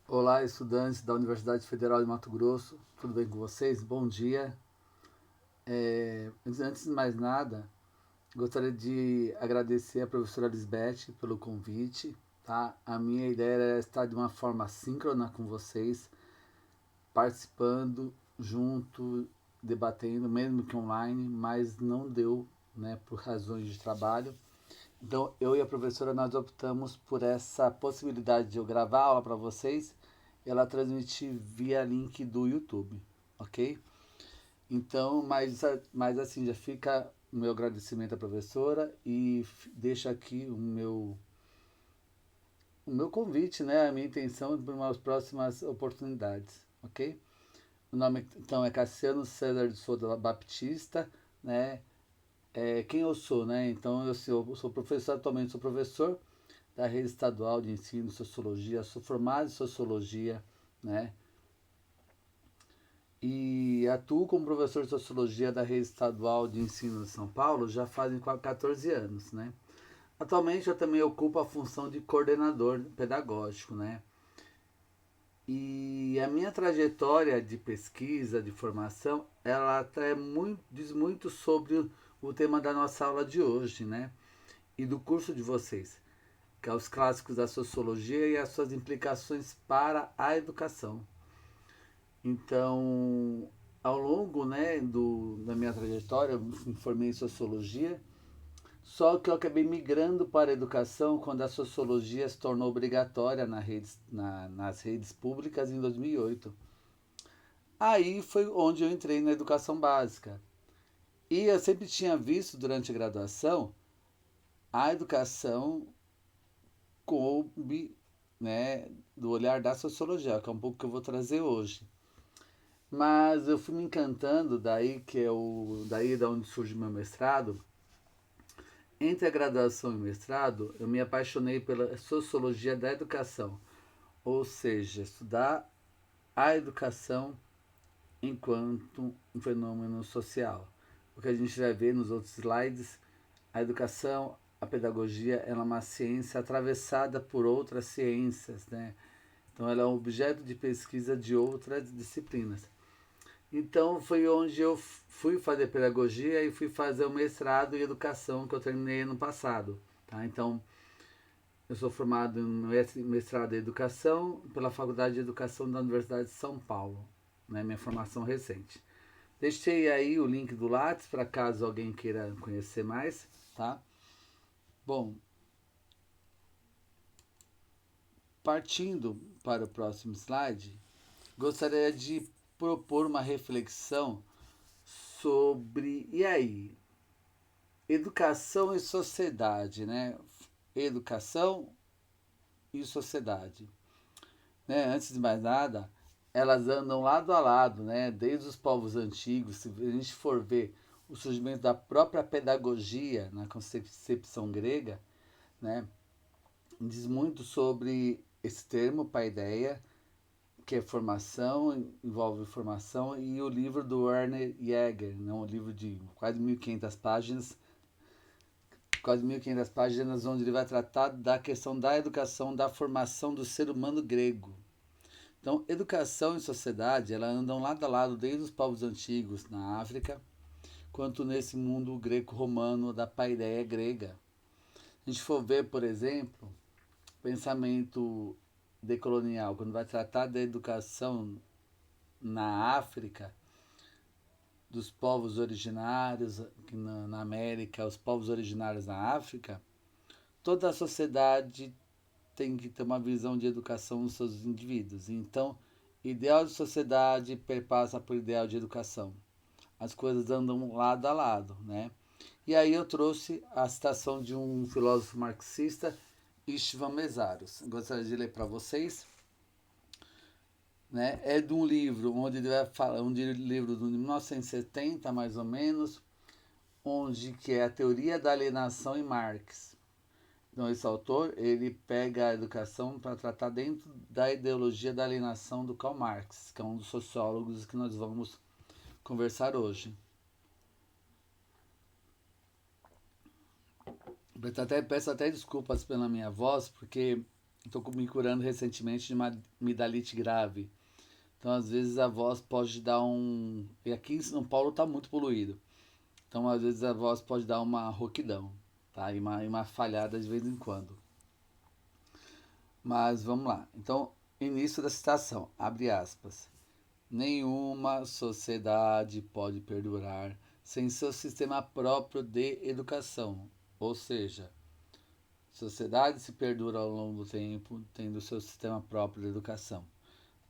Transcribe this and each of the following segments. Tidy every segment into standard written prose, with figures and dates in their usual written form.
Olá, estudantes da Universidade Federal de Mato Grosso, tudo bem com vocês? Bom dia. Antes de mais nada, gostaria de agradecer a professora Lisbeth pelo convite. Tá? A minha ideia era estar de uma forma síncrona com vocês, participando junto, debatendo, mesmo que online, mas não deu, né, por razões de trabalho. Então, eu e a professora nós optamos por essa possibilidade de eu gravar a aula para vocês e ela transmitir via link do YouTube, ok? Então, mas assim, já fica o meu agradecimento à professora e deixo aqui o meu convite, né? A minha intenção para umas próximas oportunidades, ok? O nome então é Cassiano César de Souza Baptista, né? Quem eu sou, né? Então eu sou professor, atualmente sou professor da Rede Estadual de Ensino de Sociologia, sou formado em Sociologia, né? E atuo como professor de Sociologia da Rede Estadual de Ensino de São Paulo já fazem 14 anos, né? Atualmente eu também ocupo a função de coordenador pedagógico, né? E a minha trajetória de pesquisa, de formação, ela até diz muito sobre o tema da nossa aula de hoje, né? E do curso de vocês, que é os clássicos da sociologia e as suas implicações para a educação. Então, ao longo, né, da minha trajetória, eu me formei em sociologia, só que eu acabei migrando para a educação quando a sociologia se tornou obrigatória nas redes públicas em 2008. Aí foi onde eu entrei na educação básica. E eu sempre tinha visto durante a graduação a educação coube, né, do olhar da sociologia, que é um pouco que eu vou trazer hoje. Mas eu fui me encantando daí da onde surge meu mestrado. Entre a graduação e o mestrado, eu me apaixonei pela sociologia da educação, ou seja, estudar a educação enquanto um fenômeno social. O que a gente vai ver nos outros slides, a educação, a pedagogia, ela é uma ciência atravessada por outras ciências, né? Então ela é um objeto de pesquisa de outras disciplinas. Então foi onde eu fui fazer pedagogia e fui fazer o mestrado em educação que eu terminei ano passado. Tá? Então eu sou formado em mestrado em educação pela Faculdade de Educação da Universidade de São Paulo, né? Minha formação recente. Deixei aí o link do Lattes para caso alguém queira conhecer mais, tá? Bom, partindo para o próximo slide, gostaria de propor uma reflexão sobre e aí, educação e sociedade, né? Educação e sociedade, né? Antes de mais nada, elas andam lado a lado, né? Desde os povos antigos, se a gente for ver o surgimento da própria pedagogia na concepção grega, né? Diz muito sobre esse termo, paideia, que é formação, envolve formação, e o livro do Werner Jäger, né? Um livro de quase 1500 páginas, onde ele vai tratar da questão da educação, da formação do ser humano grego. Então, educação e sociedade, elas andam lado a lado desde os povos antigos na África, quanto nesse mundo greco-romano da paideia grega. A gente for ver, por exemplo, pensamento decolonial, quando vai tratar da educação na África, dos povos originários na América, os povos originários na África, toda a sociedade tem que ter uma visão de educação dos seus indivíduos. Então, ideal de sociedade perpassa por ideal de educação. As coisas andam lado a lado, né? E aí eu trouxe a citação de um filósofo marxista, Istvan Mesaros. Gostaria de ler para vocês. Né? É de um livro onde ele vai falar, um livro de 1970 mais ou menos, onde que é a teoria da alienação em Marx. Então esse autor ele pega a educação para tratar dentro da ideologia da alienação do Karl Marx, que é um dos sociólogos que nós vamos conversar hoje. Peço até desculpas pela minha voz, porque estou me curando recentemente de uma amidalite grave. Então, às vezes, a voz pode dar um... E aqui em São Paulo está muito poluído. Então, às vezes, a voz pode dar uma rouquidão, tá? E uma falhada de vez em quando. Mas, vamos lá. Então, início da citação, abre aspas. Nenhuma sociedade pode perdurar sem seu sistema próprio de educação. Ou seja, sociedade se perdura ao longo do tempo tendo seu sistema próprio de educação.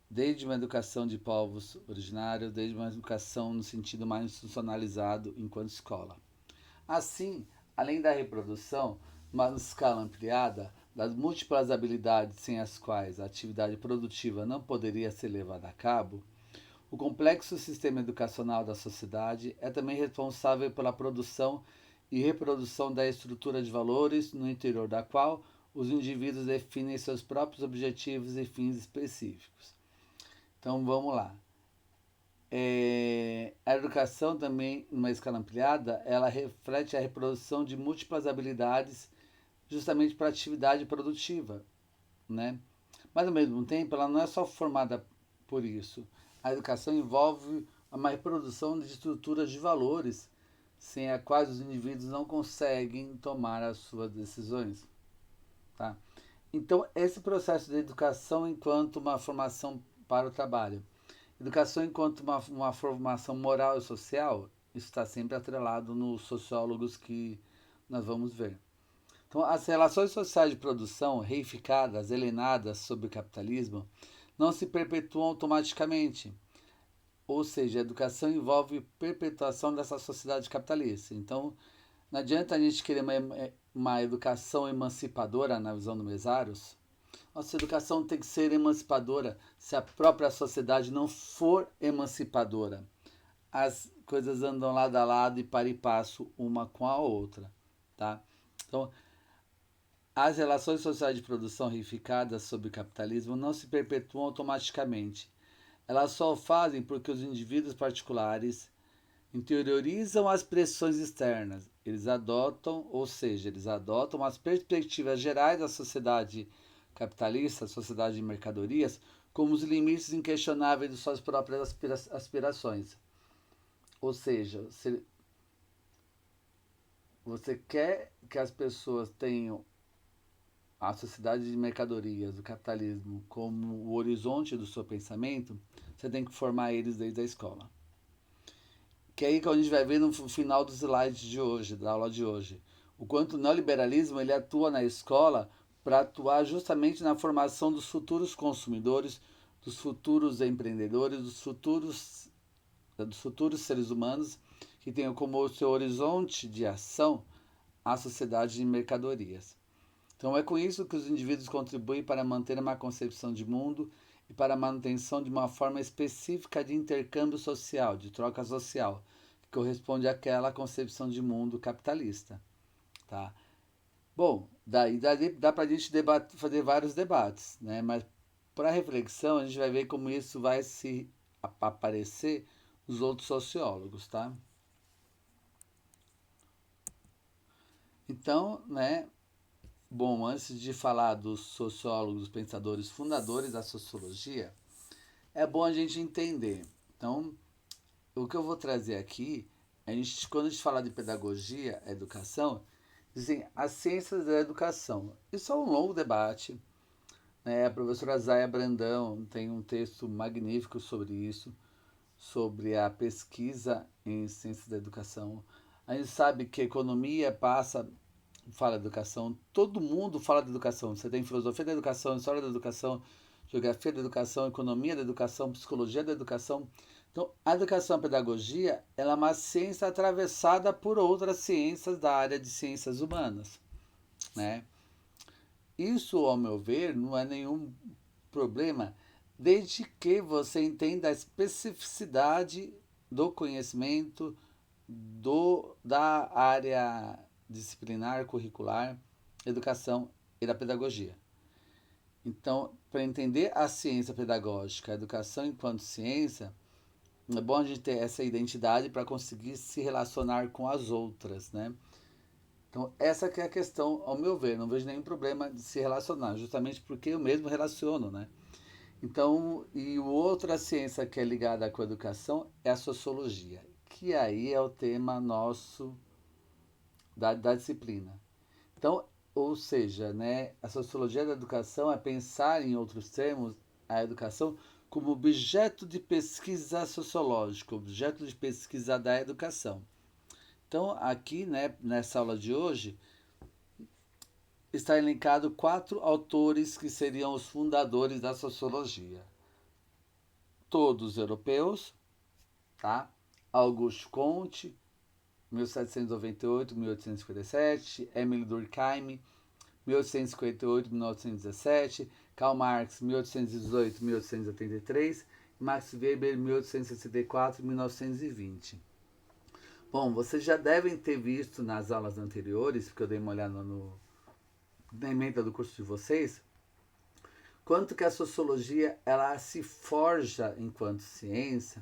Desde uma educação de povos originários, desde uma educação no sentido mais institucionalizado enquanto escola. Assim, além da reprodução, uma escala ampliada das múltiplas habilidades sem as quais a atividade produtiva não poderia ser levada a cabo, o complexo sistema educacional da sociedade é também responsável pela produção e reprodução da estrutura de valores no interior da qual os indivíduos definem seus próprios objetivos e fins específicos. Então vamos lá. A educação também, numa escala ampliada, ela reflete a reprodução de múltiplas habilidades justamente para a atividade produtiva, né? Mas ao mesmo tempo, ela não é só formada por isso. A educação envolve uma reprodução de estruturas de valores sem a quais os indivíduos não conseguem tomar as suas decisões, tá? Então, esse processo de educação enquanto uma formação para o trabalho, educação enquanto uma formação moral e social, isso está sempre atrelado nos sociólogos que nós vamos ver. Então, as relações sociais de produção, reificadas, alienadas sob o capitalismo, não se perpetuam automaticamente. Ou seja, a educação envolve perpetuação dessa sociedade capitalista. Então, não adianta a gente querer uma educação emancipadora na visão do Mesaros. Nossa educação tem que ser emancipadora se a própria sociedade não for emancipadora. As coisas andam lado a lado e para e passo uma com a outra, tá? Então, as relações sociais de produção reificadas sob o capitalismo não se perpetuam automaticamente. Elas só o fazem porque os indivíduos particulares interiorizam as pressões externas. Eles adotam, ou seja, eles adotam as perspectivas gerais da sociedade capitalista, a sociedade de mercadorias, como os limites inquestionáveis de suas próprias aspirações. Ou seja, se você quer que as pessoas tenham a sociedade de mercadorias, o capitalismo, como o horizonte do seu pensamento, você tem que formar eles desde a escola. Que é aí que a gente vai ver no final dos slides de hoje, da aula de hoje. O quanto o neoliberalismo ele atua na escola para atuar justamente na formação dos futuros consumidores, dos futuros empreendedores, dos futuros seres humanos que tenham como seu horizonte de ação a sociedade de mercadorias. Então é com isso que os indivíduos contribuem para manter uma concepção de mundo e para a manutenção de uma forma específica de intercâmbio social, de troca social, que corresponde àquela concepção de mundo capitalista. Tá? Bom, daí dá para a gente fazer vários debates, né? Mas para reflexão a gente vai ver como isso vai se aparecer nos outros sociólogos. Tá? Então, né, bom, antes de falar dos sociólogos, pensadores, fundadores da sociologia, é bom a gente entender. Então, o que eu vou trazer aqui, quando a gente fala de pedagogia, educação, dizem as ciências da educação. Isso é um longo debate. Né? A professora Zaya Brandão tem um texto magnífico sobre isso, sobre a pesquisa em ciências da educação. A gente sabe que a economia fala de educação, todo mundo fala de educação. Você tem filosofia da educação, história da educação, geografia da educação, economia da educação, psicologia da educação. Então, a educação e a pedagogia ela é uma ciência atravessada por outras ciências da área de ciências humanas. Né? Isso, ao meu ver, não é nenhum problema, desde que você entenda a especificidade do conhecimento da área disciplinar, curricular, educação e da pedagogia. Então, para entender a ciência pedagógica, a educação enquanto ciência, é bom a gente ter essa identidade para conseguir se relacionar com as outras, né? Então, essa que é a questão, ao meu ver. Não vejo nenhum problema de se relacionar, justamente porque eu mesmo relaciono, né? Então, e outra ciência que é ligada com a educação é a sociologia, que aí é o tema nosso da disciplina. Então, ou seja, né, a sociologia da educação é pensar, em outros termos, a educação como objeto de pesquisa sociológico, objeto de pesquisa da educação. Então, aqui, né, nessa aula de hoje, está elencado 4 autores que seriam os fundadores da sociologia. Todos europeus, tá? Auguste Comte, 1798-1857, Émile Durkheim, 1858-1917, Karl Marx, 1818-1883, Max Weber, 1864-1920. Bom, vocês já devem ter visto nas aulas anteriores, porque eu dei uma olhada na emenda do curso de vocês, quanto que a sociologia ela se forja enquanto ciência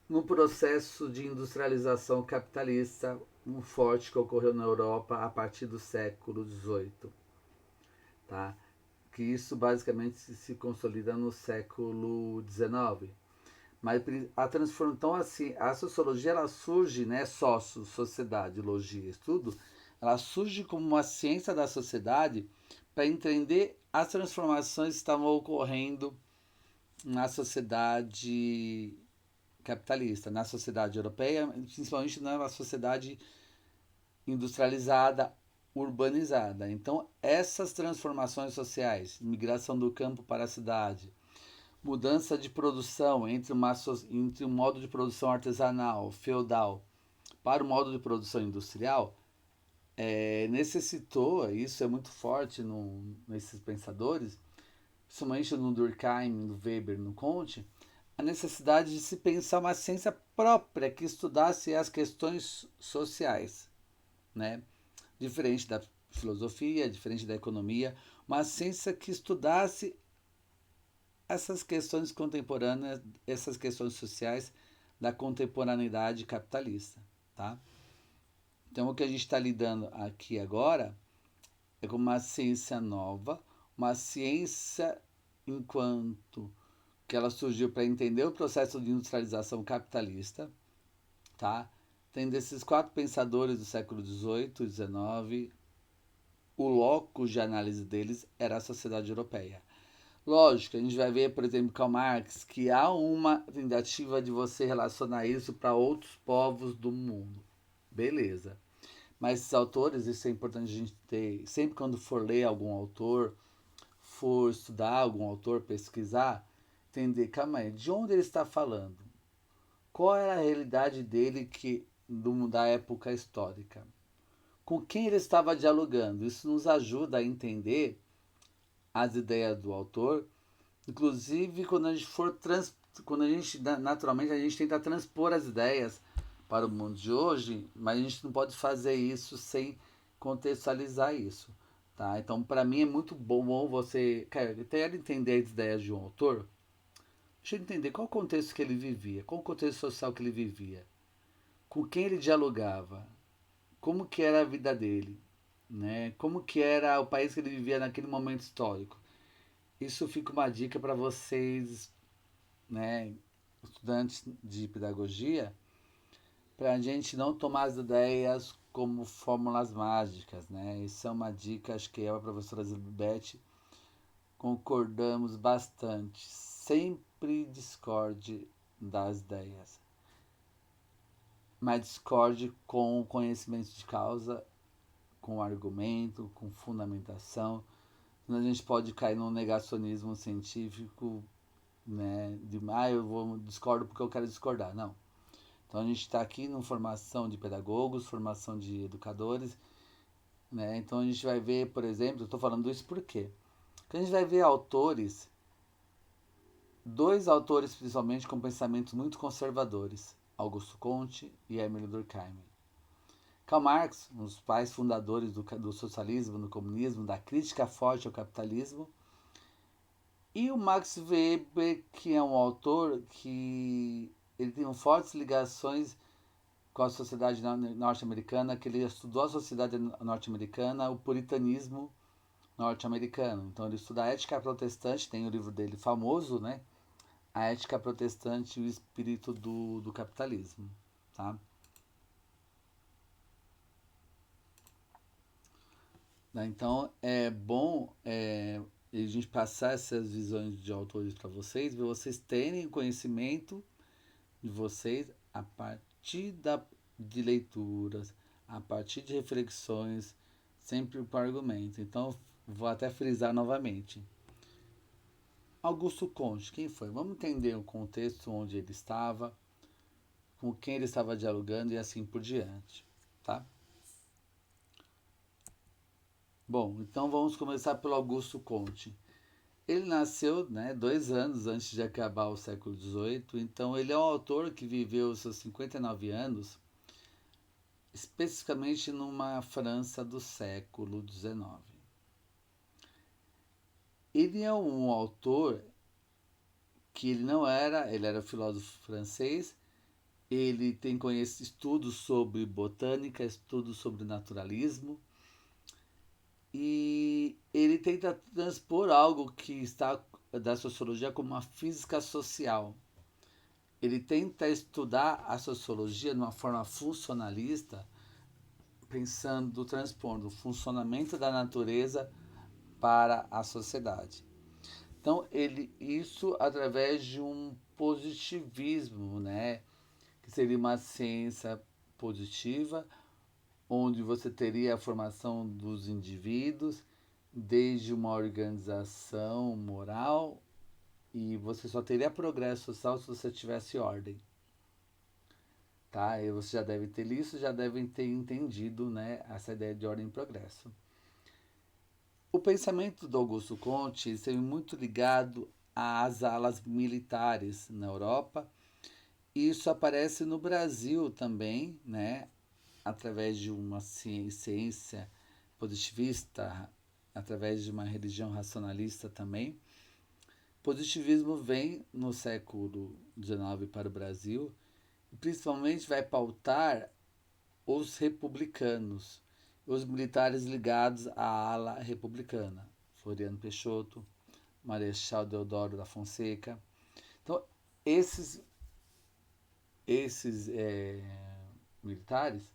no processo de industrialização capitalista um forte que ocorreu na Europa a partir do século XVIII, tá? Que isso basicamente se consolida no século XIX. Mas a transformação, então, assim, a sociologia ela surge, né, sociedade, logia, estudo, ela surge como uma ciência da sociedade para entender as transformações que estavam ocorrendo na sociedade capitalista, na sociedade europeia, principalmente na sociedade industrializada, urbanizada. Então, essas transformações sociais, migração do campo para a cidade, mudança de produção entre um modo de produção artesanal, feudal, para o modo de produção industrial, necessitou, isso é muito forte nesses pensadores, principalmente no Durkheim, no Weber, no Comte, a necessidade de se pensar uma ciência própria que estudasse as questões sociais, né? Diferente da filosofia, diferente da economia, uma ciência que estudasse essas questões contemporâneas, essas questões sociais da contemporaneidade capitalista, tá? Então, o que a gente está lidando aqui agora é com uma ciência nova, uma ciência enquanto que ela surgiu para entender o processo de industrialização capitalista, tá? Tem desses 4 pensadores do século XVIII e XIX, o locus de análise deles era a sociedade europeia. Lógico, a gente vai ver, por exemplo, Karl Marx, que há uma tentativa de você relacionar isso para outros povos do mundo. Beleza. Mas esses autores, isso é importante a gente ter, sempre quando for ler algum autor, for estudar algum autor, pesquisar, entender, calma aí, de onde ele está falando? Qual era a realidade dele da época histórica? Com quem ele estava dialogando? Isso nos ajuda a entender as ideias do autor, inclusive quando a gente quando a gente naturalmente a gente tenta transpor as ideias para o mundo de hoje, mas a gente não pode fazer isso sem contextualizar isso, tá? Então, para mim é muito bom você, quer entender as ideias de um autor, deixa eu entender qual o contexto que ele vivia, qual o contexto social que ele vivia, com quem ele dialogava, como que era a vida dele, né? Como que era o país que ele vivia naquele momento histórico. Isso fica uma dica para vocês, né, estudantes de pedagogia, para a gente não tomar as ideias como fórmulas mágicas, né? Isso é uma dica, acho que eu e a professora Zilbete concordamos bastante. Sempre discorde das ideias, mas discorde com conhecimento de causa, com argumento, com fundamentação. Senão a gente pode cair num negacionismo científico, né? Eu discordo porque eu quero discordar. Não. Então a gente está aqui numa formação de pedagogos, formação de educadores, né? Então a gente vai ver, por exemplo, eu estou falando isso por quê? Porque a gente vai ver autores, 2 autores principalmente com pensamentos muito conservadores, Augusto Comte e Émile Durkheim. Karl Marx, um dos pais fundadores do socialismo, do comunismo, da crítica forte ao capitalismo, e o Max Weber, que é um autor que ele tem fortes ligações com a sociedade norte-americana, que ele estudou a sociedade norte-americana, o puritanismo norte-americano. Então ele estuda a ética protestante, tem o livro dele famoso, né? A ética protestante e o espírito do capitalismo, tá? Então é bom a gente passar essas visões de autores para vocês terem conhecimento de vocês a partir de leituras, a partir de reflexões, sempre com argumento. Então vou até frisar novamente. Augusto Conte, quem foi? Vamos entender o contexto onde ele estava, com quem ele estava dialogando e assim por diante, tá? Bom, então vamos começar pelo Augusto Conte. Ele nasceu, né, 2 anos antes de acabar o século XVIII, então ele é um autor que viveu os seus 59 anos, especificamente numa França do século XIX. Ele é um autor que ele era filósofo francês, ele tem estudos sobre botânica, estudos sobre naturalismo, e ele tenta transpor algo que está da sociologia como uma física social. Ele tenta estudar a sociologia de uma forma funcionalista, pensando, transpondo o funcionamento da natureza para a sociedade. Então, isso através de um positivismo, né, que seria uma ciência positiva, onde você teria a formação dos indivíduos, desde uma organização moral, e você só teria progresso social se você tivesse ordem. Tá? E você já deve ter isso, já devem ter entendido, né, essa ideia de ordem e progresso. O pensamento do Augusto Comte esteve muito ligado às alas militares na Europa. E isso aparece no Brasil também, né, através de uma ciência positivista, através de uma religião racionalista também. Positivismo vem no século XIX para o Brasil e principalmente vai pautar os republicanos, os militares ligados à ala republicana, Floriano Peixoto, Marechal Deodoro da Fonseca. Então, esses militares,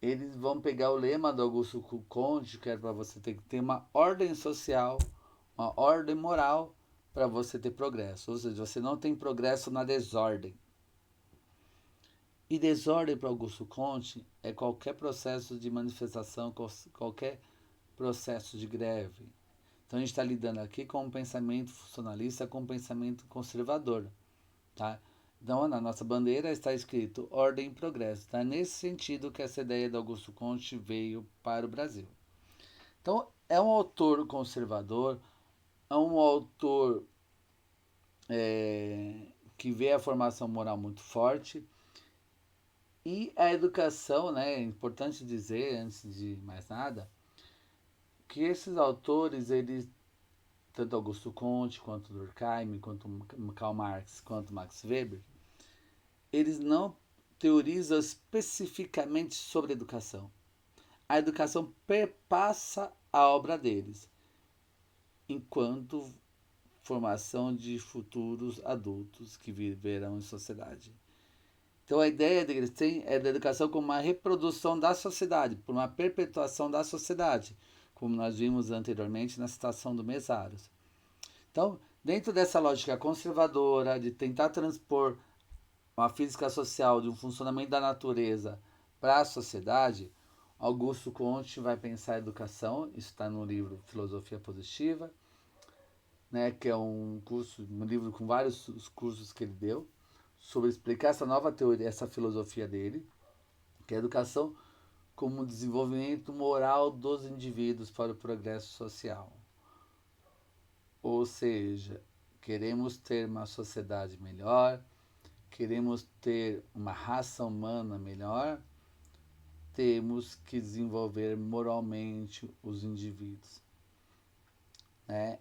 eles vão pegar o lema do Augusto Conte, que era para você ter uma ordem social, uma ordem moral, para você ter progresso. Ou seja, você não tem progresso na desordem. E desordem para Augusto Conte é qualquer processo de manifestação, qualquer processo de greve. Então a gente está lidando aqui com um pensamento funcionalista, com um pensamento conservador. Tá? Então na nossa bandeira está escrito ordem e progresso. Tá? Nesse sentido que essa ideia de Augusto Conte veio para o Brasil. Então é um autor conservador, é um autor que vê a formação moral muito forte. E a educação, né, é importante dizer, antes de mais nada, que esses autores, eles, tanto Augusto Comte, quanto Durkheim, quanto Karl Marx, quanto Max Weber, eles não teorizam especificamente sobre educação. A educação perpassa a obra deles, enquanto formação de futuros adultos que viverão em sociedade. Então a ideia que eles têm é da educação como uma reprodução da sociedade, por uma perpetuação da sociedade, como nós vimos anteriormente na citação do Mesaros. Então, dentro dessa lógica conservadora de tentar transpor uma física social de um funcionamento da natureza para a sociedade, Augusto Comte vai pensar a educação, isso está no livro Filosofia Positiva, né, que é um livro com vários cursos que ele deu, sobre explicar essa nova teoria, essa filosofia dele, que é a educação como desenvolvimento moral dos indivíduos para o progresso social. Ou seja, queremos ter uma sociedade melhor, queremos ter uma raça humana melhor, temos que desenvolver moralmente os indivíduos. Né?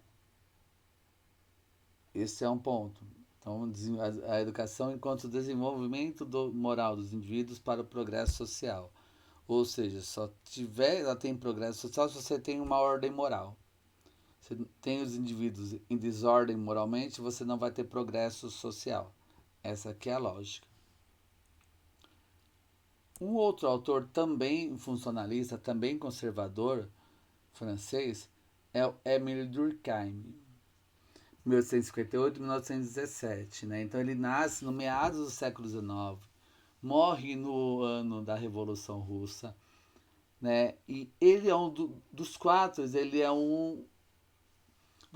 Esse é um ponto. Então, a educação enquanto desenvolvimento moral dos indivíduos para o progresso social. Ou seja, ela tem progresso social se você tem uma ordem moral. Você tem os indivíduos em desordem moralmente, você não vai ter progresso social. Essa aqui é a lógica. Um outro autor também funcionalista, também conservador, francês, é o Émile Durkheim, 1858-1917. Né? Então ele nasce no meados do século XIX, morre no ano da Revolução Russa, né? E ele é dos quatro, ele é o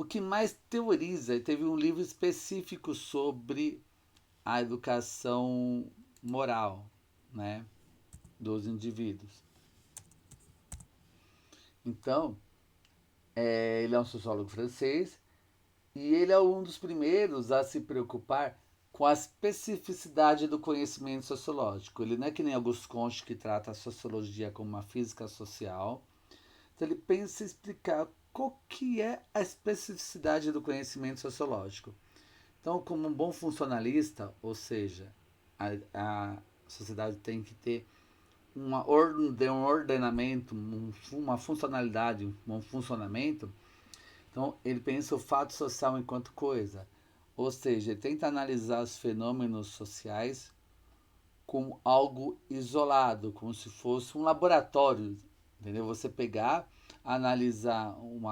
que mais teoriza. Ele teve um livro específico sobre a educação moral, né, dos indivíduos. Então, ele é um sociólogo francês e ele é um dos primeiros a se preocupar com a especificidade do conhecimento sociológico. Ele não é que nem Auguste Comte, que trata a sociologia como uma física social. Então, ele pensa em explicar qual que é a especificidade do conhecimento sociológico. Então, como um bom funcionalista, ou seja, a sociedade tem que ter um ordenamento, uma funcionalidade, um funcionamento. Então, ele pensa o fato social enquanto coisa. Ou seja, ele tenta analisar os fenômenos sociais como algo isolado, como se fosse um laboratório. Entendeu? Você pegar, analisar um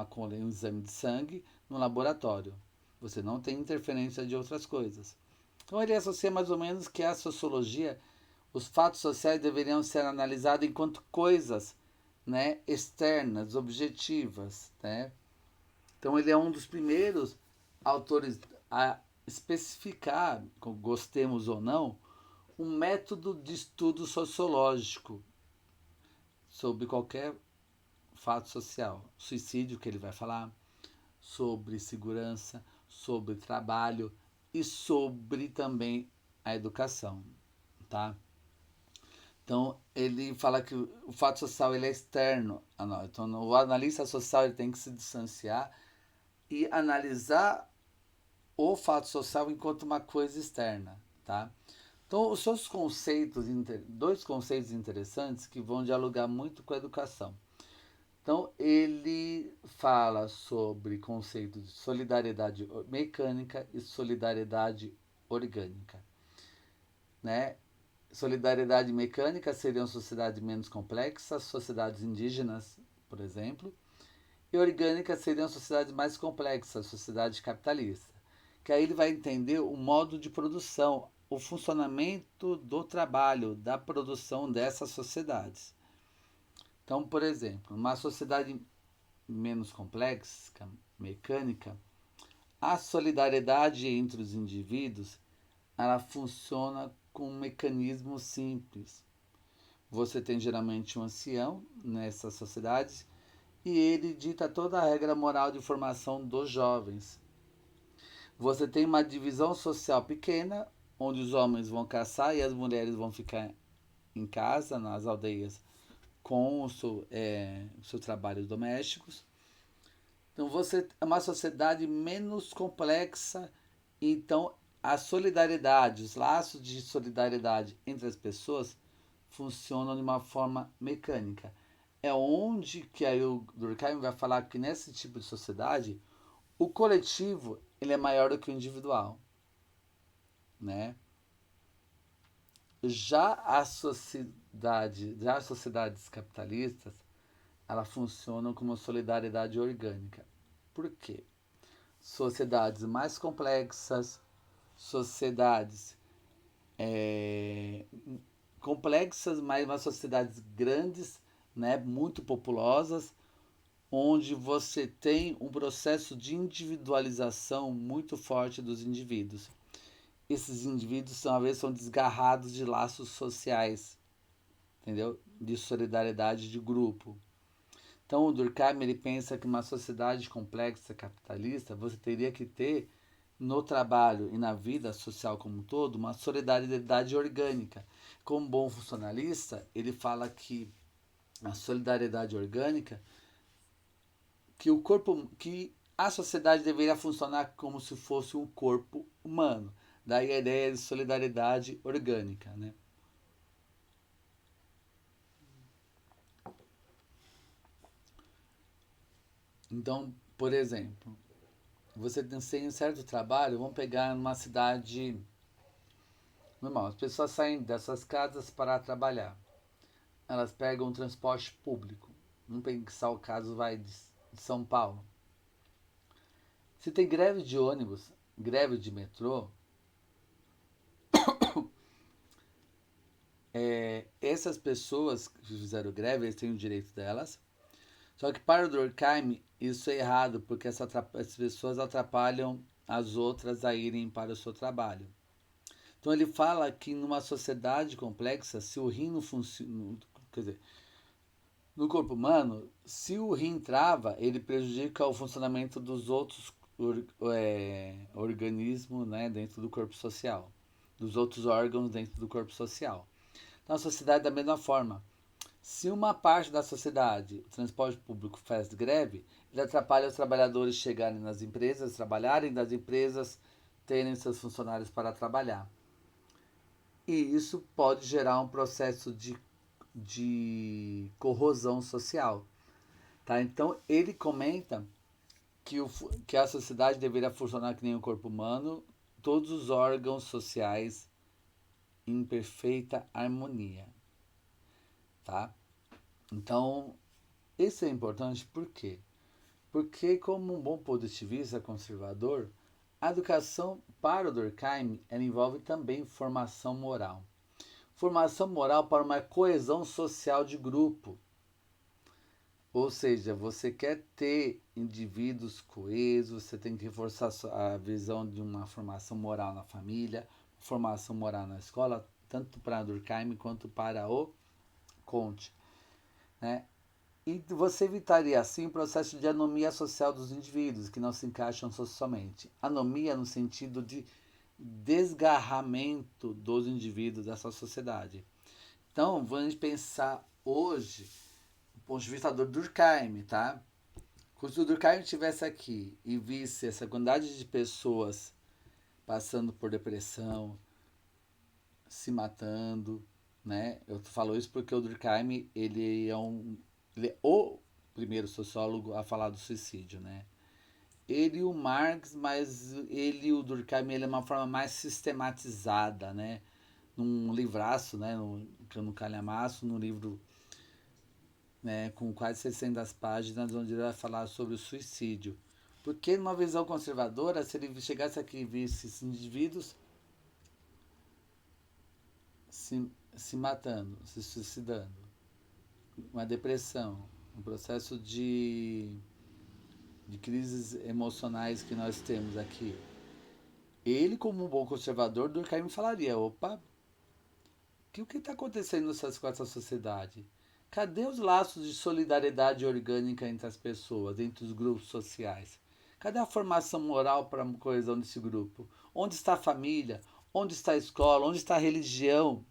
exame de sangue no laboratório. Você não tem interferência de outras coisas. Então ele associa mais ou menos que a sociologia, os fatos sociais deveriam ser analisados enquanto coisas, né, externas, objetivas, né? Então ele é um dos primeiros autores a especificar, gostemos ou não, um método de estudo sociológico sobre qualquer fato social. Suicídio, que ele vai falar, sobre segurança, sobre trabalho e sobre também a educação, tá? Então, ele fala que o fato social ele é externo a nós. Então, o analista social ele tem que se distanciar e analisar o fato social enquanto uma coisa externa, tá? Então, os seus conceitos, dois conceitos interessantes que vão dialogar muito com a educação. Então, ele fala sobre conceito de solidariedade mecânica e solidariedade orgânica, né? Solidariedade mecânica seriam sociedades menos complexas, sociedades indígenas, por exemplo, e orgânica seriam sociedades mais complexas, sociedade capitalista. Que aí ele vai entender o modo de produção, o funcionamento do trabalho, da produção dessas sociedades. Então, por exemplo, uma sociedade menos complexa, mecânica, a solidariedade entre os indivíduos, ela funciona com um mecanismo simples. Você tem geralmente um ancião nessas sociedades e ele dita toda a regra moral de formação dos jovens. Você tem uma divisão social pequena, onde os homens vão caçar e as mulheres vão ficar em casa, nas aldeias, com os seus trabalhos domésticos. Então você é uma sociedade menos complexa, então a solidariedade, os laços de solidariedade entre as pessoas funcionam de uma forma mecânica. É onde que aí o Durkheim vai falar que nesse tipo de sociedade o coletivo ele é maior do que o individual, né? Já as sociedades capitalistas, elas funcionam como solidariedade orgânica. Por quê? Sociedades mais complexas, sociedades complexas, mas umas sociedades grandes, né, muito populosas, onde você tem um processo de individualização muito forte dos indivíduos. Esses indivíduos, às vezes, são desgarrados de laços sociais, entendeu? De solidariedade de grupo. Então, o Durkheim ele pensa que uma sociedade complexa capitalista você teria que ter no trabalho e na vida social como um todo uma solidariedade orgânica. Como bom funcionalista, ele fala que a solidariedade orgânica, que a sociedade deveria funcionar como se fosse um corpo humano. Daí a ideia de solidariedade orgânica, né? Então, por exemplo, você tem um certo trabalho, vamos pegar numa cidade normal. As pessoas saem dessas casas para trabalhar. Elas pegam o transporte público. Vamos pensar o caso vai de São Paulo. Se tem greve de ônibus, greve de metrô, essas pessoas que fizeram greve, eles têm o direito delas. Só que para o Durkheim, isso é errado, porque essas pessoas atrapalham as outras a irem para o seu trabalho. Então ele fala que numa sociedade complexa, se o rim não funciona, quer dizer, no corpo humano, se o rim trava, ele prejudica o funcionamento dos outros organismos, né, dentro do corpo social, dos outros órgãos dentro do corpo social. Então a sociedade da mesma forma. Se uma parte da sociedade, o transporte público, faz greve, ele atrapalha os trabalhadores chegarem nas empresas, trabalharem das empresas, terem seus funcionários para trabalhar. E isso pode gerar um processo de corrosão social. Tá? Então ele comenta que a sociedade deveria funcionar que nem o corpo humano, todos os órgãos sociais em perfeita harmonia. Tá? Então, isso é importante por quê? Porque, como um bom positivista conservador, a educação para o Durkheim ela envolve também formação moral. Formação moral para uma coesão social de grupo. Ou seja, você quer ter indivíduos coesos, você tem que reforçar a visão de uma formação moral na família, formação moral na escola, tanto para Durkheim quanto para o Comte. Né? E você evitaria assim o processo de anomia social dos indivíduos que não se encaixam socialmente. Anomia no sentido de desgarramento dos indivíduos dessa sociedade. Então, vamos pensar hoje do ponto de vista do Durkheim, tá? Se o Durkheim estivesse aqui e visse essa quantidade de pessoas passando por depressão, se matando, né? Eu falo isso porque o Durkheim ele é o primeiro sociólogo a falar do suicídio, né? Ele e o Marx, mas ele e o Durkheim ele é uma forma mais sistematizada, né? Num livraço, né? No calhamaço, num livro, né? Com quase 600 páginas, onde ele vai falar sobre o suicídio. Porque numa visão conservadora, se ele chegasse aqui e visse esses indivíduos se matando, se suicidando, uma depressão, um processo de crises emocionais que nós temos aqui. Ele, como um bom conservador, Durkheim falaria: opa, o que está acontecendo com essa sociedade? Cadê os laços de solidariedade orgânica entre as pessoas, entre os grupos sociais? Cadê a formação moral para a coesão desse grupo? Onde está a família? Onde está a escola? Onde está a religião?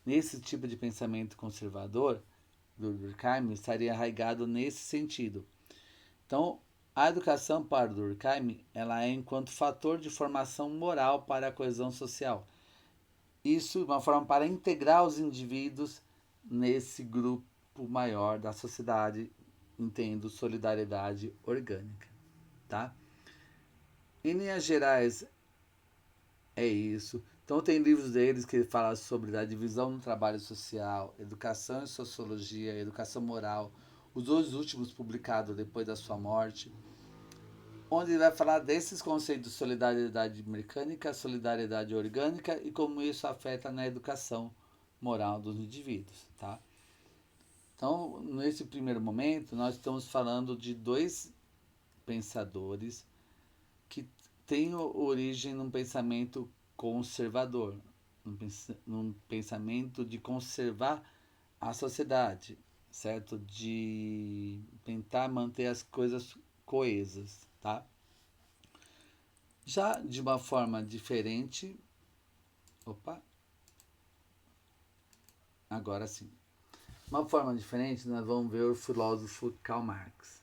Nesse tipo de pensamento conservador, do Durkheim estaria arraigado nesse sentido. Então, a educação para o Durkheim ela é enquanto fator de formação moral para a coesão social. Isso é uma forma para integrar os indivíduos nesse grupo maior da sociedade, entendo solidariedade orgânica, tá? Em linhas gerais é isso. Então tem livros deles que falam sobre a divisão no trabalho social, educação e sociologia, educação moral, os dois últimos publicados depois da sua morte, onde ele vai falar desses conceitos de solidariedade mecânica, solidariedade orgânica e como isso afeta na educação moral dos indivíduos, tá? Então, nesse primeiro momento, nós estamos falando de dois pensadores que têm origem num pensamento conservador, num pensamento de conservar a sociedade, certo? De tentar manter as coisas coesas, tá? Já de uma forma diferente, opa, agora sim. Uma forma diferente, nós vamos ver o filósofo Karl Marx.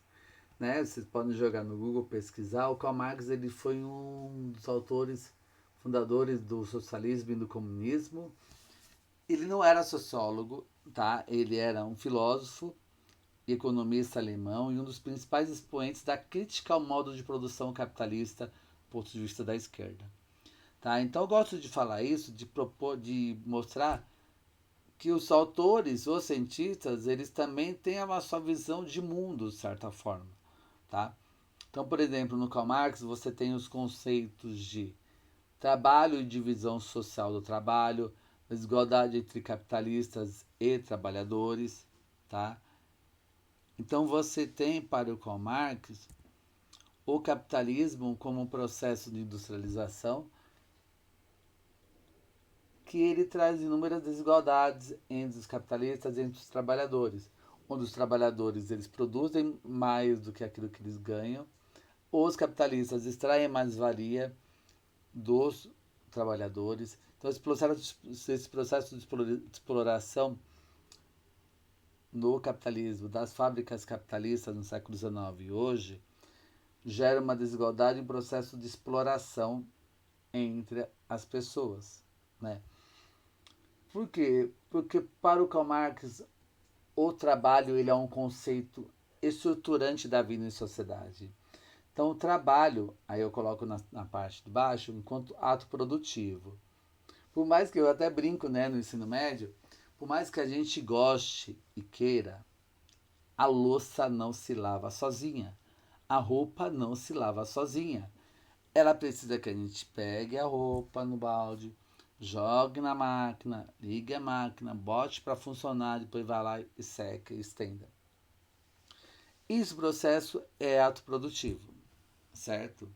Né? Vocês podem jogar no Google, pesquisar. O Karl Marx ele foi um dos autores fundadores do socialismo e do comunismo. Ele não era sociólogo, tá? Ele era um filósofo e economista alemão e um dos principais expoentes da crítica ao modo de produção capitalista do ponto de vista da esquerda. Tá? Então eu gosto de falar isso, de mostrar que os autores, os cientistas, eles também têm uma sua visão de mundo, de certa forma. Tá? Então, por exemplo, no Karl Marx você tem os conceitos de trabalho e divisão social do trabalho, desigualdade entre capitalistas e trabalhadores. Tá? Então você tem para o Karl Marx o capitalismo como um processo de industrialização que ele traz inúmeras desigualdades entre os capitalistas e entre os trabalhadores, onde os trabalhadores eles produzem mais do que aquilo que eles ganham, os capitalistas extraem mais valia dos trabalhadores. Então esse processo de exploração no capitalismo, das fábricas capitalistas no século XIX e hoje, gera uma desigualdade e um processo de exploração entre as pessoas. Né? Por quê? Porque para o Karl Marx o trabalho ele é um conceito estruturante da vida em sociedade. Então o trabalho, aí eu coloco na parte de baixo, enquanto ato produtivo. Por mais que eu até brinco, né, no ensino médio, por mais que a gente goste e queira, a louça não se lava sozinha. A roupa não se lava sozinha. Ela precisa que a gente pegue a roupa no balde, jogue na máquina, ligue a máquina, bote para funcionar, depois vai lá e seca e estenda. Esse processo é ato produtivo, certo?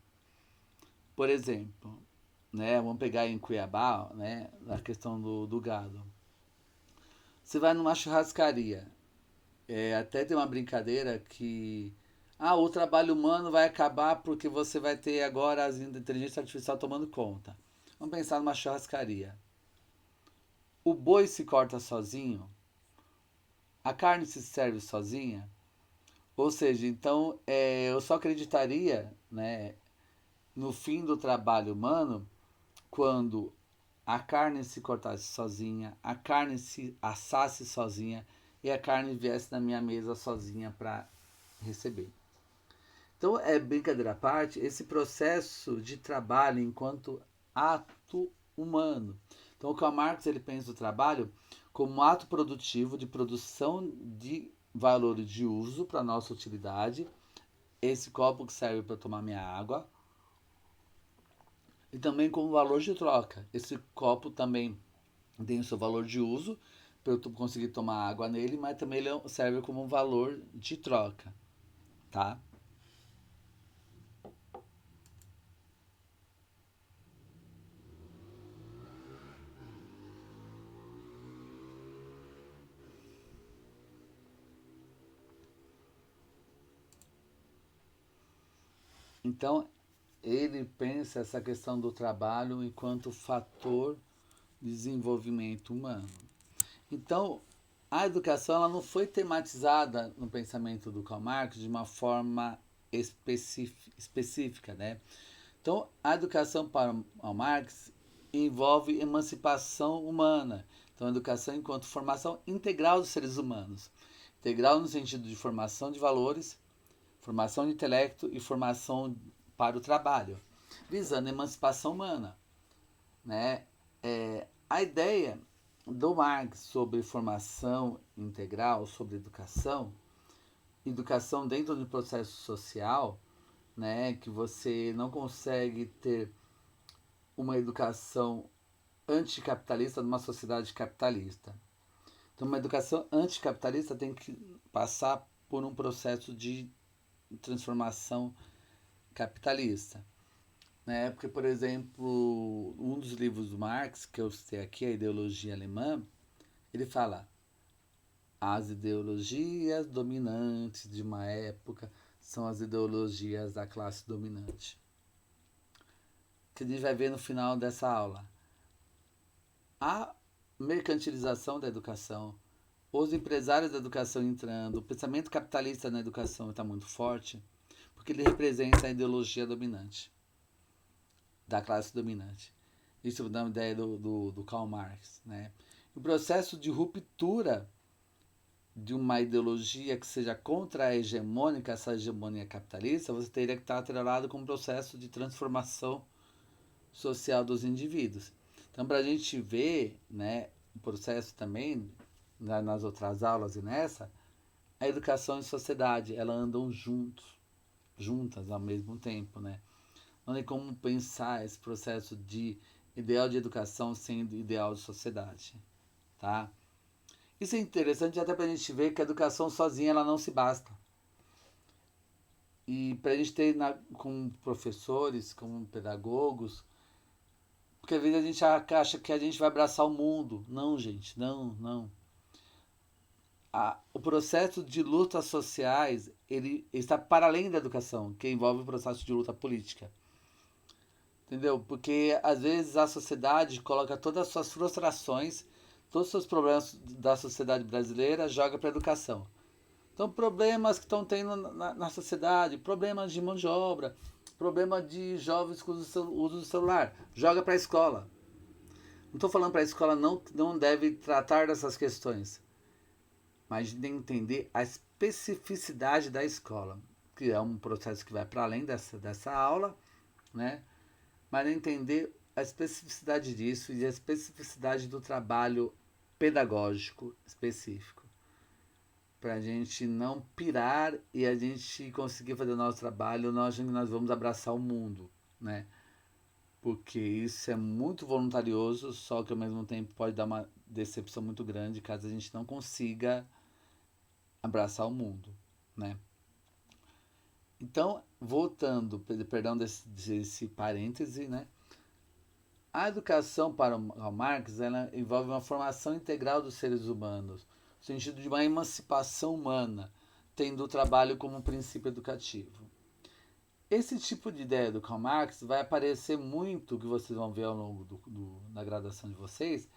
Por exemplo, né, vamos pegar em Cuiabá, né, a questão do gado. Você vai numa churrascaria, até tem uma brincadeira que o trabalho humano vai acabar porque você vai ter agora as inteligência artificial tomando conta. Vamos pensar numa churrascaria. O boi se corta sozinho, a carne se serve sozinha, ou seja, então eu só acreditaria, né, no fim do trabalho humano quando a carne se cortasse sozinha, a carne se assasse sozinha e a carne viesse na minha mesa sozinha para receber. Então, brincadeira à parte, esse processo de trabalho enquanto ato humano. Então, o Karl Marx ele pensa o trabalho como um ato produtivo de produção de valor de uso para nossa utilidade. Esse copo que serve para tomar minha água. E também como valor de troca. Esse copo também tem o seu valor de uso para eu conseguir tomar água nele, mas também ele serve como um valor de troca. Tá? Então, ele pensa essa questão do trabalho enquanto fator de desenvolvimento humano. Então, a educação ela não foi tematizada no pensamento do Karl Marx de uma forma específica, né? Então, a educação para o Marx envolve emancipação humana. Então, a educação enquanto formação integral dos seres humanos. Integral no sentido de formação de valores, formação de intelecto e formação para o trabalho, visando a emancipação humana. Né? A ideia do Marx sobre formação integral, sobre educação dentro do processo social, né, que você não consegue ter uma educação anticapitalista numa sociedade capitalista. Então, uma educação anticapitalista tem que passar por um processo de transformação capitalista. Né? Porque, por exemplo, um dos livros do Marx, que eu citei aqui, A Ideologia Alemã, ele fala: as ideologias dominantes de uma época são as ideologias da classe dominante. Que a gente vai ver no final dessa aula. A mercantilização da educação, os empresários da educação entrando, o pensamento capitalista na educação está muito forte, porque ele representa a ideologia dominante, da classe dominante. Isso dá uma ideia do Karl Marx, né? O processo de ruptura de uma ideologia que seja contra a hegemônica, essa hegemonia capitalista, você teria que estar atrelado com um processo de transformação social dos indivíduos. Então, para a gente ver, né, o processo também, nas outras aulas e nessa, a educação e sociedade, elas andam juntas ao mesmo tempo, né? Não tem como pensar esse processo de ideal de educação sendo ideal de sociedade, tá? Isso é interessante até para a gente ver que a educação sozinha ela não se basta. E para a gente ter com professores, com pedagogos, porque às vezes a gente acha que a gente vai abraçar o mundo. Não, gente, não. O processo de lutas sociais ele está para além da educação, que envolve o processo de luta política. Entendeu? Porque às vezes a sociedade coloca todas as suas frustrações, todos os seus problemas da sociedade brasileira, joga para a educação. Então, problemas que estão tendo na sociedade, problemas de mão de obra, problema de jovens com uso do celular, joga para a escola. Não estou falando para a escola não deve tratar dessas questões, mas de entender a especificidade da escola, que é um processo que vai para além dessa aula, né? Mas entender a especificidade disso e a especificidade do trabalho pedagógico específico. Para a gente não pirar e a gente conseguir fazer o nosso trabalho, nós vamos abraçar o mundo, né? Porque isso é muito voluntarioso, só que ao mesmo tempo pode dar uma decepção muito grande caso a gente não consiga abraçar o mundo, né? Então, voltando, perdão desse parêntese, né? A educação para o Marx ela envolve uma formação integral dos seres humanos, no sentido de uma emancipação humana, tendo o trabalho como princípio educativo. Esse tipo de ideia do Karl Marx vai aparecer muito, que vocês vão ver ao longo da graduação de vocês,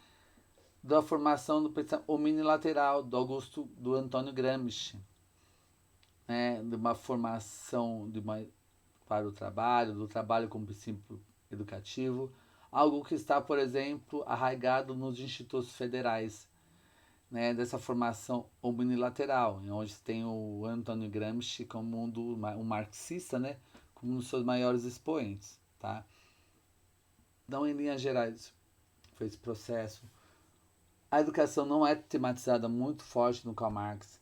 da formação do pensamento omnilateral do Antônio Gramsci, né, de uma formação para o trabalho, do trabalho como princípio educativo, algo que está, por exemplo, arraigado nos institutos federais, né, dessa formação omnilateral, onde tem o Antônio Gramsci como um marxista, né, como um dos seus maiores expoentes, tá? Então, em linhas gerais, foi esse processo. A educação não é tematizada muito forte no Karl Marx,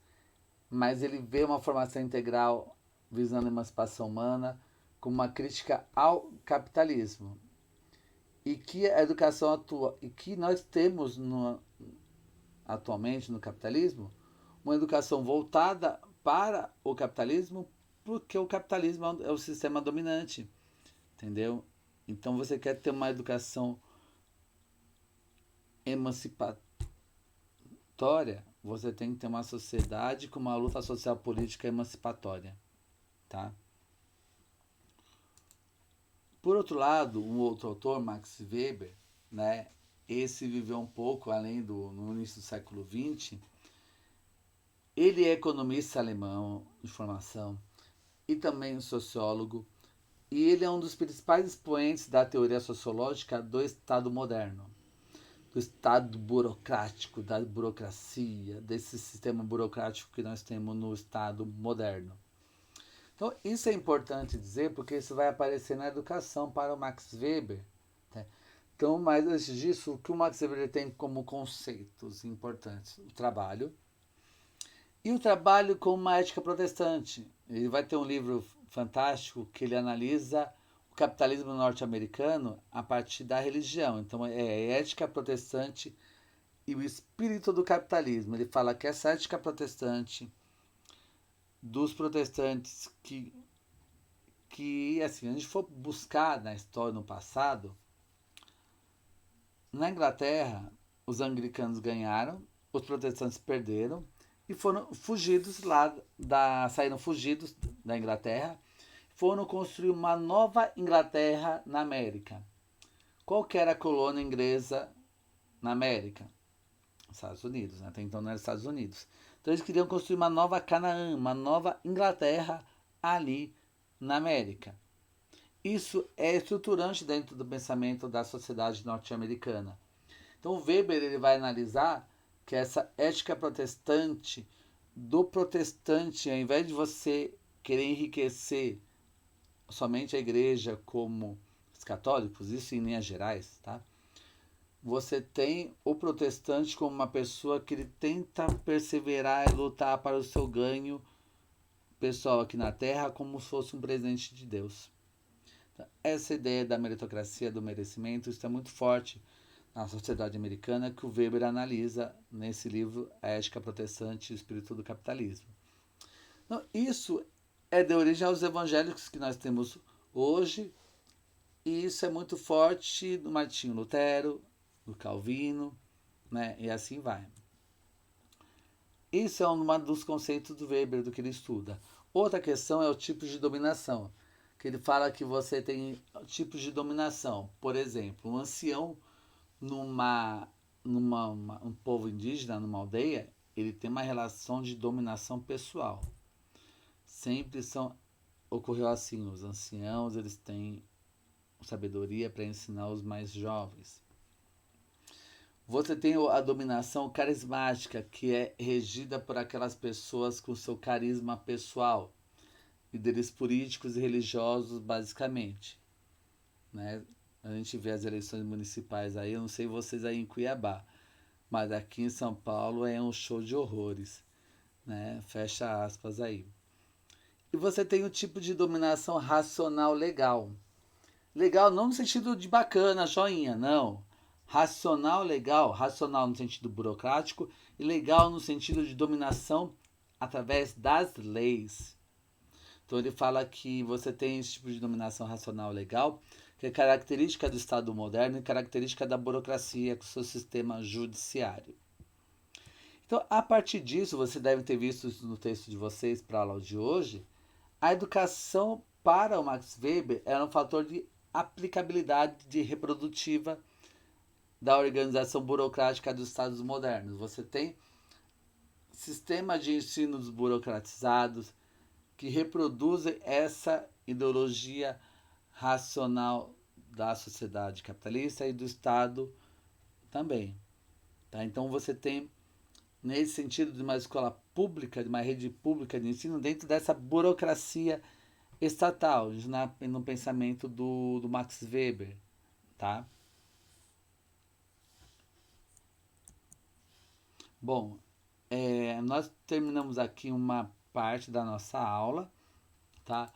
mas ele vê uma formação integral visando a emancipação humana como uma crítica ao capitalismo. E que a educação atua, e que nós temos atualmente no capitalismo, uma educação voltada para o capitalismo, porque o capitalismo é o sistema dominante, entendeu? Então você quer ter uma educação emancipatória, você tem que ter uma sociedade com uma luta social política emancipatória, tá? Por outro lado, um outro autor, Max Weber, né, esse viveu um pouco além no início do século XX. Ele é economista alemão de formação e também um sociólogo, e ele é um dos principais expoentes da teoria sociológica do Estado moderno, do Estado burocrático, da burocracia, desse sistema burocrático que nós temos no Estado moderno. Então, isso é importante dizer porque isso vai aparecer na educação para o Max Weber. Né? Então, mas antes disso, o que o Max Weber tem como conceitos importantes? O trabalho. E o trabalho como uma ética protestante. Ele vai ter um livro fantástico que ele analisa o capitalismo norte-americano a partir da religião. Então, é ética protestante e o espírito do capitalismo. Ele fala que essa ética protestante dos protestantes que assim, a gente for buscar na história, no passado, na Inglaterra, os anglicanos ganharam, os protestantes perderam e foram fugidos saíram fugidos da Inglaterra, foram construir uma nova Inglaterra na América. Qual que era a colônia inglesa na América? Estados Unidos, né? Até então não era Estados Unidos. Então eles queriam construir uma nova Canaã, uma nova Inglaterra ali na América. isso é estruturante dentro do pensamento da sociedade norte-americana. Então o Weber ele vai analisar que essa ética protestante do protestante, ao invés de você querer enriquecer somente a igreja como os católicos, isso em linhas gerais, tá? Você tem o protestante como uma pessoa que ele tenta perseverar e lutar para o seu ganho pessoal aqui na Terra como se fosse um presente de Deus. Essa ideia da meritocracia, do merecimento, está muito forte na sociedade americana que o Weber analisa nesse livro A Ética Protestante e o Espírito do Capitalismo. Então, isso é de origem aos evangélicos que nós temos hoje, e isso é muito forte no Martinho Lutero, no Calvino, né? E assim vai. Isso é um dos conceitos do Weber, do que ele estuda. Outra questão é o tipo de dominação, que ele fala que você tem tipos de dominação. Por exemplo, um ancião um povo indígena, numa aldeia, ele tem uma relação de dominação pessoal. Sempre ocorreu assim, os anciãos eles têm sabedoria para ensinar os mais jovens. Você tem a dominação carismática, que é regida por aquelas pessoas com seu carisma pessoal, líderes políticos e religiosos, basicamente. Né? A gente vê as eleições municipais aí, eu não sei vocês aí em Cuiabá, mas aqui em São Paulo é um show de horrores. Né? Fecha aspas aí. E você tem o tipo de dominação racional legal. Legal não no sentido de bacana, joinha, não. Racional, legal, racional no sentido burocrático e legal no sentido de dominação através das leis. Então ele fala que você tem esse tipo de dominação racional legal, que é característica do Estado moderno e característica da burocracia com o seu sistema judiciário. Então, a partir disso, você deve ter visto isso no texto de vocês para a aula de hoje, a educação para o Max Weber era um fator de aplicabilidade reprodutiva da organização burocrática dos Estados modernos. Você tem sistemas de ensino burocratizados que reproduzem essa ideologia racional da sociedade capitalista e do Estado também. Tá? Então você tem, nesse sentido, de uma escola pública, de uma rede pública de ensino, dentro dessa burocracia estatal, no pensamento do Max Weber. Tá? Bom, nós terminamos aqui uma parte da nossa aula, tá?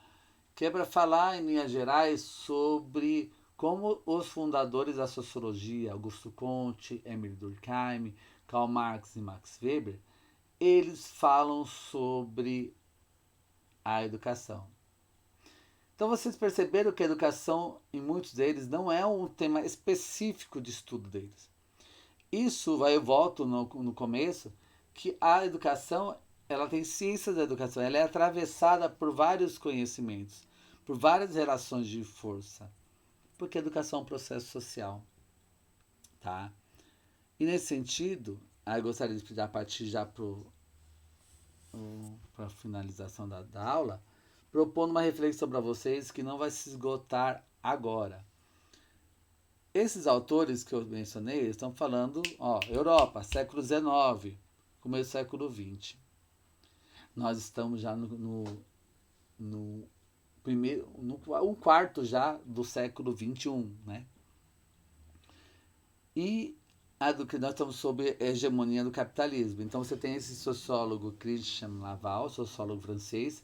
Que é para falar, em linhas gerais, sobre como os fundadores da sociologia, Augusto Comte, Emile Durkheim, Karl Marx e Max Weber, eles falam sobre a educação. Então vocês perceberam que a educação, em muitos deles, não é um tema específico de estudo deles. Isso, eu volto no começo, que a educação, ela tem ciência da educação, ela é atravessada por vários conhecimentos, por várias relações de força, porque a educação é um processo social, tá? E nesse sentido, eu gostaria de pedir a partir já para a finalização da aula, propondo uma reflexão para vocês que não vai se esgotar agora. Esses autores que eu mencionei estão falando, Europa, século XIX, começo do século XX. Nós estamos já no primeiro, um quarto já do século XXI, né? E do que nós estamos sob a hegemonia do capitalismo. Então você tem esse sociólogo Christian Laval, sociólogo francês,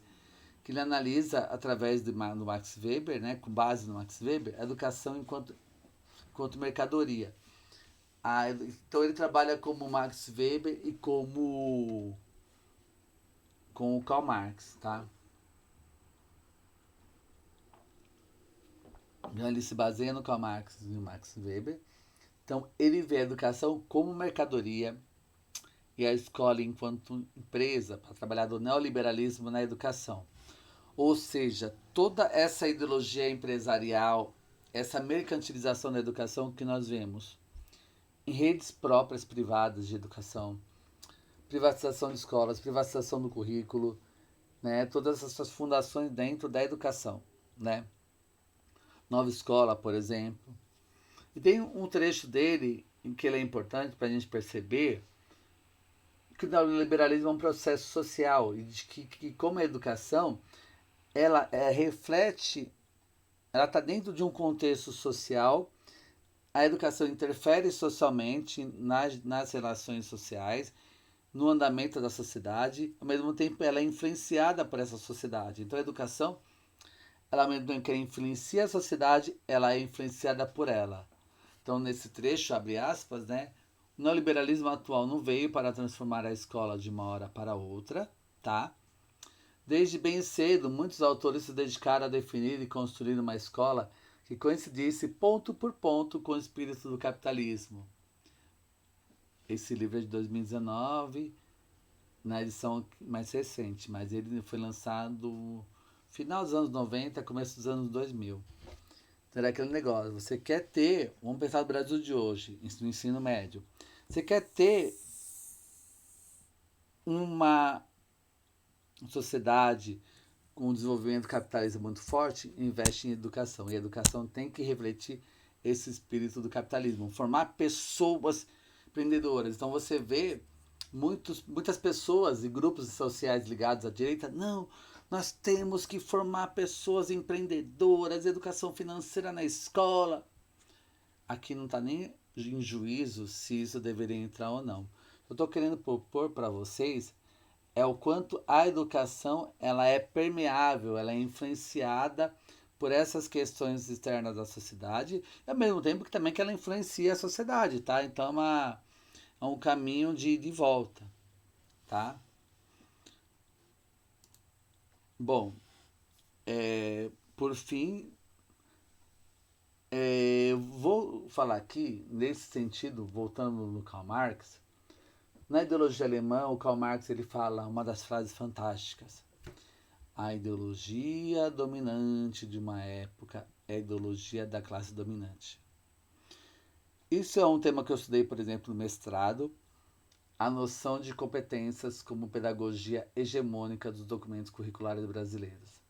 que ele analisa através do Max Weber, né, com base no Max Weber, a educação enquanto mercadoria. Então ele trabalha como Max Weber e com o Karl Marx, tá? Então ele se baseia no Karl Marx e no Max Weber. Então ele vê a educação como mercadoria e a escola enquanto empresa para trabalhar do neoliberalismo na educação. Ou seja, toda essa ideologia empresarial, essa mercantilização da educação que nós vemos em redes próprias privadas de educação, privatização de escolas, privatização do currículo, né, todas essas fundações dentro da educação, né? Nova Escola, por exemplo. E tem um trecho dele em que ele é importante para a gente perceber que o neoliberalismo é um processo social e de que como a educação ela reflete, ela está dentro de um contexto social. A educação interfere socialmente nas relações sociais, no andamento da sociedade, ao mesmo tempo ela é influenciada por essa sociedade. Então a educação, ela ao mesmo tempo que influencia a sociedade, ela é influenciada por ela. Então nesse trecho, abre aspas, né? O neoliberalismo atual não veio para transformar a escola de uma hora para outra, tá? Desde bem cedo, muitos autores se dedicaram a definir e construir uma escola que coincidisse ponto por ponto com o espírito do capitalismo. Esse livro é de 2019, na edição mais recente, mas ele foi lançado no final dos anos 90, começo dos anos 2000. Então era aquele negócio, você quer ter, vamos pensar no Brasil de hoje, no ensino médio, você quer ter uma sociedade com um desenvolvimento capitalista muito forte, investe em educação. E a educação tem que refletir esse espírito do capitalismo, formar pessoas empreendedoras. Então você vê muitas pessoas e grupos sociais ligados à direita, não, nós temos que formar pessoas empreendedoras, educação financeira na escola. Aqui não está nem em juízo se isso deveria entrar ou não. Eu estou querendo propor para vocês é o quanto a educação ela é permeável, ela é influenciada por essas questões externas da sociedade, e ao mesmo tempo que também que ela influencia a sociedade, tá? Então é um caminho de volta, tá? Bom, por fim, vou falar aqui, nesse sentido, voltando no Karl Marx, na ideologia alemã, o Karl Marx ele fala uma das frases fantásticas. A ideologia dominante de uma época é a ideologia da classe dominante. Isso é um tema que eu estudei, por exemplo, no mestrado, a noção de competências como pedagogia hegemônica dos documentos curriculares brasileiros.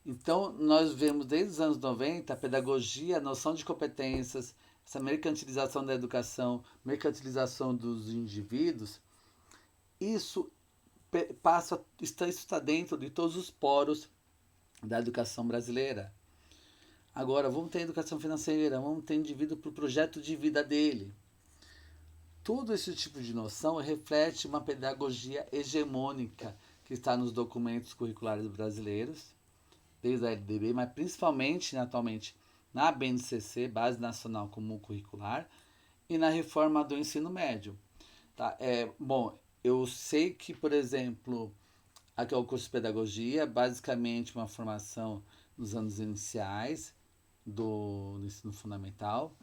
Então, nós vemos desde os anos 90 a pedagogia, a noção de competências, essa mercantilização da educação, mercantilização dos indivíduos, isso isso está dentro de todos os poros da educação brasileira. Agora, vamos ter educação financeira, vamos ter indivíduo para o projeto de vida dele. Todo esse tipo de noção reflete uma pedagogia hegemônica que está nos documentos curriculares brasileiros, desde a LDB, mas principalmente, atualmente, na BNCC, Base Nacional Comum Curricular, e na reforma do ensino médio. Tá? Bom, eu sei que, por exemplo, aqui é o curso de pedagogia, basicamente uma formação nos anos iniciais do ensino fundamental,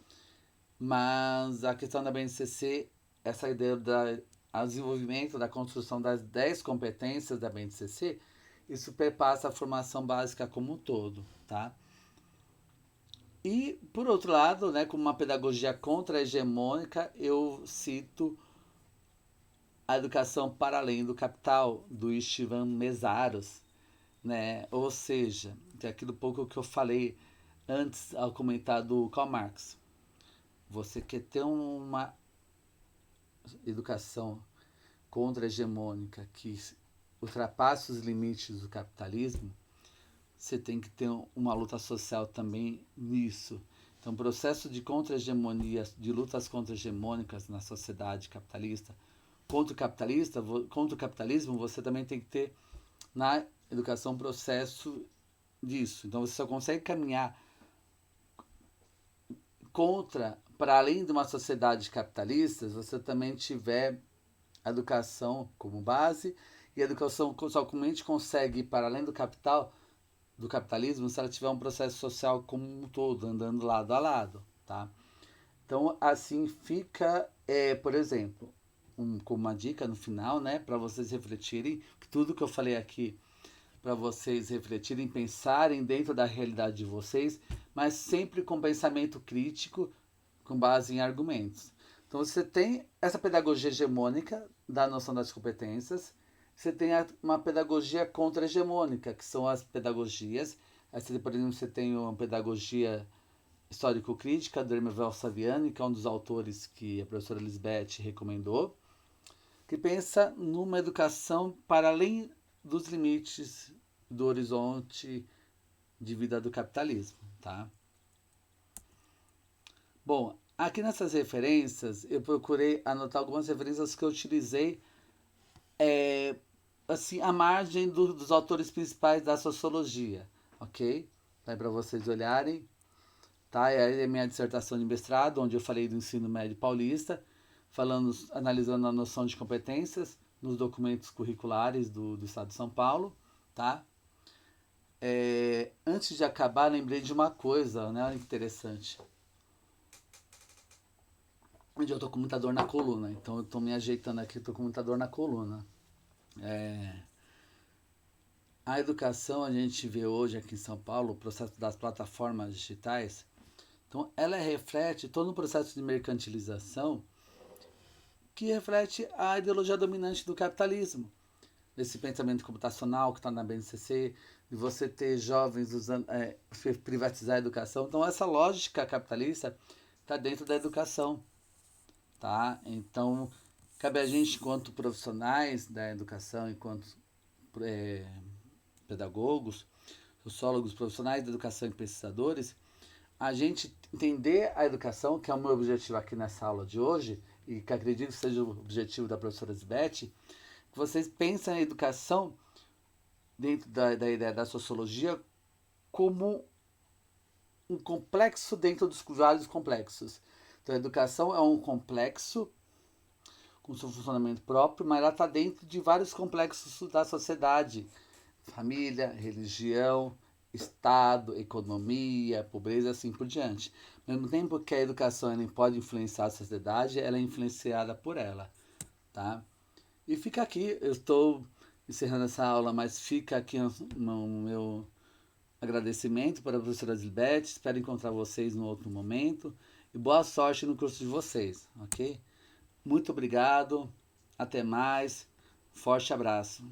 mas a questão da BNCC, essa ideia do desenvolvimento da construção das 10 competências da BNCC, isso perpassa a formação básica como um todo, tá? E, por outro lado, né, como uma pedagogia contra-hegemônica, eu cito a educação para além do capital, do Istvan Meszaros, né? Ou seja, é aquilo pouco que eu falei antes ao comentar do Karl Marx. Você quer ter uma educação contra-hegemônica que ultrapasse os limites do capitalismo, você tem que ter uma luta social também nisso. Então, o processo de contra-hegemonia, de lutas contra-hegemônicas na sociedade capitalista, contra o capitalismo, você também tem que ter na educação um processo disso. Então, você só consegue caminhar para além de uma sociedade capitalista, você também tiver a educação como base, e a educação somente consegue ir para além do capitalismo, se ela tiver um processo social como um todo, andando lado a lado, tá? Então, assim fica, por exemplo, como uma dica no final, né, para vocês refletirem, tudo que eu falei aqui, para vocês refletirem, pensarem dentro da realidade de vocês, mas sempre com pensamento crítico, com base em argumentos. Então, você tem essa pedagogia hegemônica da noção das competências, você tem uma pedagogia contra-hegemônica, que são as pedagogias Essa, por exemplo, você tem uma pedagogia histórico-crítica do Hermevel Saviani, que é um dos autores que a professora Lisbeth recomendou, que pensa numa educação para além dos limites do horizonte de vida do capitalismo, tá? Bom, aqui nessas referências eu procurei anotar algumas referências que eu utilizei assim, à margem dos autores principais da sociologia, ok? Para vocês olharem, tá? É a minha dissertação de mestrado, onde eu falei do ensino médio paulista, analisando a noção de competências nos documentos curriculares do Estado de São Paulo, tá? Antes de acabar, lembrei de uma coisa, né? Olha que interessante. Onde eu tô com muita dor na coluna, então eu tô me ajeitando aqui, tô com muita dor na coluna. A educação, a gente vê hoje aqui em São Paulo, o processo das plataformas digitais, então ela reflete todo um processo de mercantilização que reflete a ideologia dominante do capitalismo, desse pensamento computacional que está na BNCC, de você ter jovens usando, privatizar a educação. Então essa lógica capitalista está dentro da educação, tá? Então cabe a gente, enquanto profissionais da educação, enquanto pedagogos, sociólogos, profissionais da educação e pesquisadores, a gente entender a educação, que é o meu objetivo aqui nessa aula de hoje, e que acredito que seja o objetivo da professora Lisbeth, que vocês pensem a educação dentro da ideia da sociologia como um complexo dentro dos vários complexos. Então a educação é um complexo com seu funcionamento próprio, mas ela está dentro de vários complexos da sociedade. Família, religião, Estado, economia, pobreza, assim por diante. Ao mesmo tempo que a educação ela pode influenciar a sociedade, ela é influenciada por ela, tá? E fica aqui, eu estou encerrando essa aula, mas fica aqui no meu agradecimento para a professora Lisbeth, espero encontrar vocês no outro momento, e boa sorte no curso de vocês, ok? Muito obrigado, até mais, forte abraço.